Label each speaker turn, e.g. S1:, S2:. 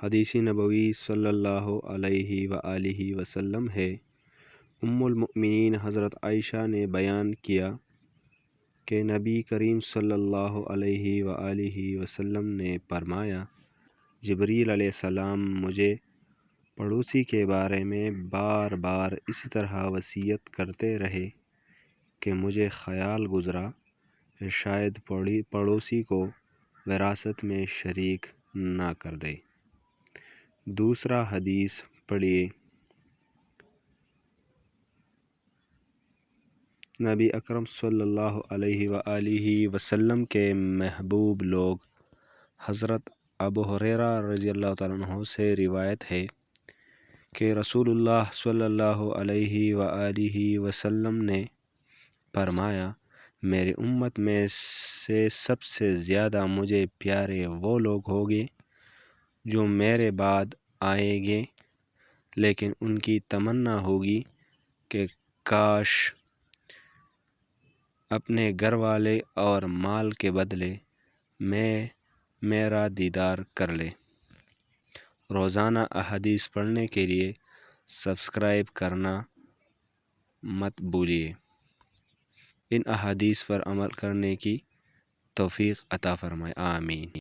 S1: حدیث نبوی صلی اللہ علیہ وآلہ وسلم ہے۔ ام المؤمنین حضرت عائشہ نے بیان کیا کہ نبی کریم صلی اللہ علیہ وآلہ وسلم نے فرمایا، جبریل علیہ السلام مجھے پڑوسی کے بارے میں بار بار اسی طرح وصیت کرتے رہے کہ مجھے خیال گزرا کہ شاید پڑوسی کو وراثت میں شریک نہ کر دے۔ دوسرا حدیث پڑھیے۔ نبی اکرم صلی اللہ علیہ وآلہ وسلم کے محبوب لوگ حضرت ابو ہریرہ رضی اللہ تعالیٰ عنہ سے روایت ہے کہ رسول اللہ صلی اللہ علیہ وآلہ وسلم نے فرمایا، میری امت میں سے سب سے زیادہ مجھے پیارے وہ لوگ ہوں گے جو میرے بعد آئیں گے، لیکن ان کی تمنا ہوگی کہ کاش اپنے گھر والے اور مال کے بدلے میں میرا دیدار کر لے۔ روزانہ احادیث پڑھنے کے لیے سبسکرائب کرنا مت بھولیے۔ ان احادیث پر عمل کرنے کی توفیق عطا فرمائے، آمین۔